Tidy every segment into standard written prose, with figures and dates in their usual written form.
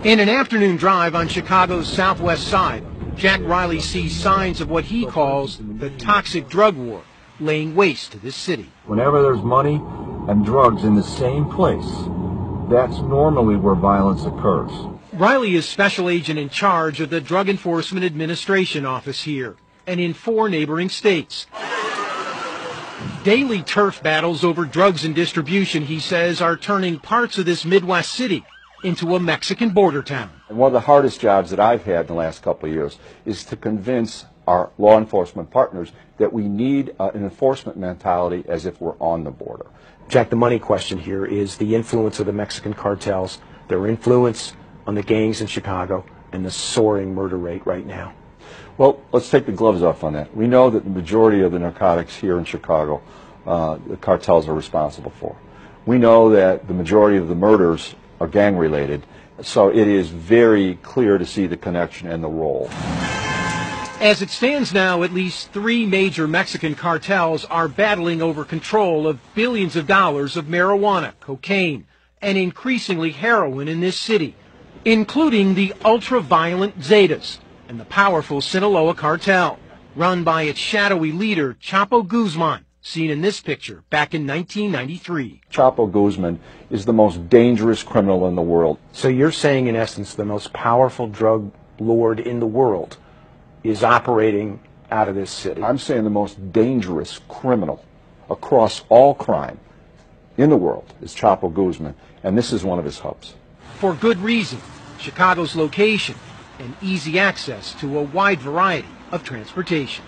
In an afternoon drive on Chicago's southwest side, Jack Riley sees signs of what he calls the toxic drug war laying waste to this city. Whenever there's money and drugs in the same place, that's normally where violence occurs. Riley is special agent in charge of the Drug Enforcement Administration office here and in 4 neighboring states. Daily turf battles over drugs and distribution, he says, are turning parts of this Midwest city into a Mexican border town. And one of the hardest jobs that I've had in the last couple of years is to convince our law enforcement partners that we need an enforcement mentality as if we're on the border. Jack, the money question here is the influence of the Mexican cartels, their influence on the gangs in Chicago, and the soaring murder rate right now. Well, let's take the gloves off on that. We know that the majority of the narcotics here in Chicago, the cartels are responsible for. We know that the majority of the murders are gang-related, so it is very clear to see the connection and the role. As it stands now, at least 3 major Mexican cartels are battling over control of billions of dollars of marijuana, cocaine, and increasingly heroin in this city, including the ultra-violent Zetas and the powerful Sinaloa cartel, run by its shadowy leader, Chapo Guzman, seen in this picture back in 1993. Chapo Guzman is the most dangerous criminal in the world. So you're saying, in essence, the most powerful drug lord in the world is operating out of this city? I'm saying the most dangerous criminal across all crime in the world is Chapo Guzman, and this is one of his hubs. For good reason. Chicago's location and easy access to a wide variety of transportation.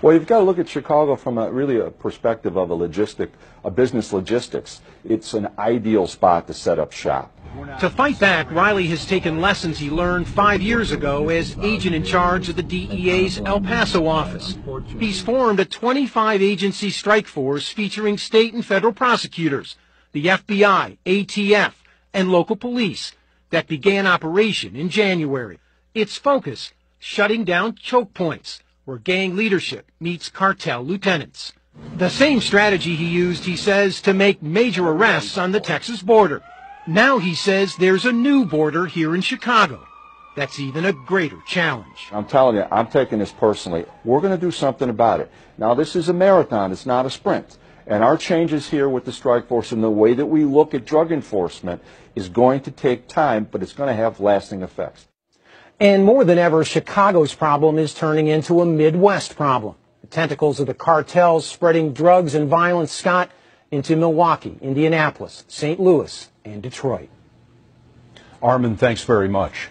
Well, you've got to look at Chicago from really a perspective of a business logistics. It's an ideal spot to set up shop. To fight back, Riley has taken lessons he learned 5 years ago as agent in charge of the DEA's El Paso office. He's formed a 25-agency strike force featuring state and federal prosecutors, the FBI, ATF, and local police that began operation in January. Its focus, shutting down choke points, where gang leadership meets cartel lieutenants. The same strategy he used, he says, to make major arrests on the Texas border. Now he says there's a new border here in Chicago. That's even a greater challenge. I'm telling you, I'm taking this personally. We're going to do something about it. Now, this is a marathon. It's not a sprint. And our changes here with the strike force and the way that we look at drug enforcement is going to take time, but it's going to have lasting effects. And more than ever, Chicago's problem is turning into a Midwest problem. The tentacles of the cartels spreading drugs and violence, Scott, into Milwaukee, Indianapolis, St. Louis, and Detroit. Armin, thanks very much.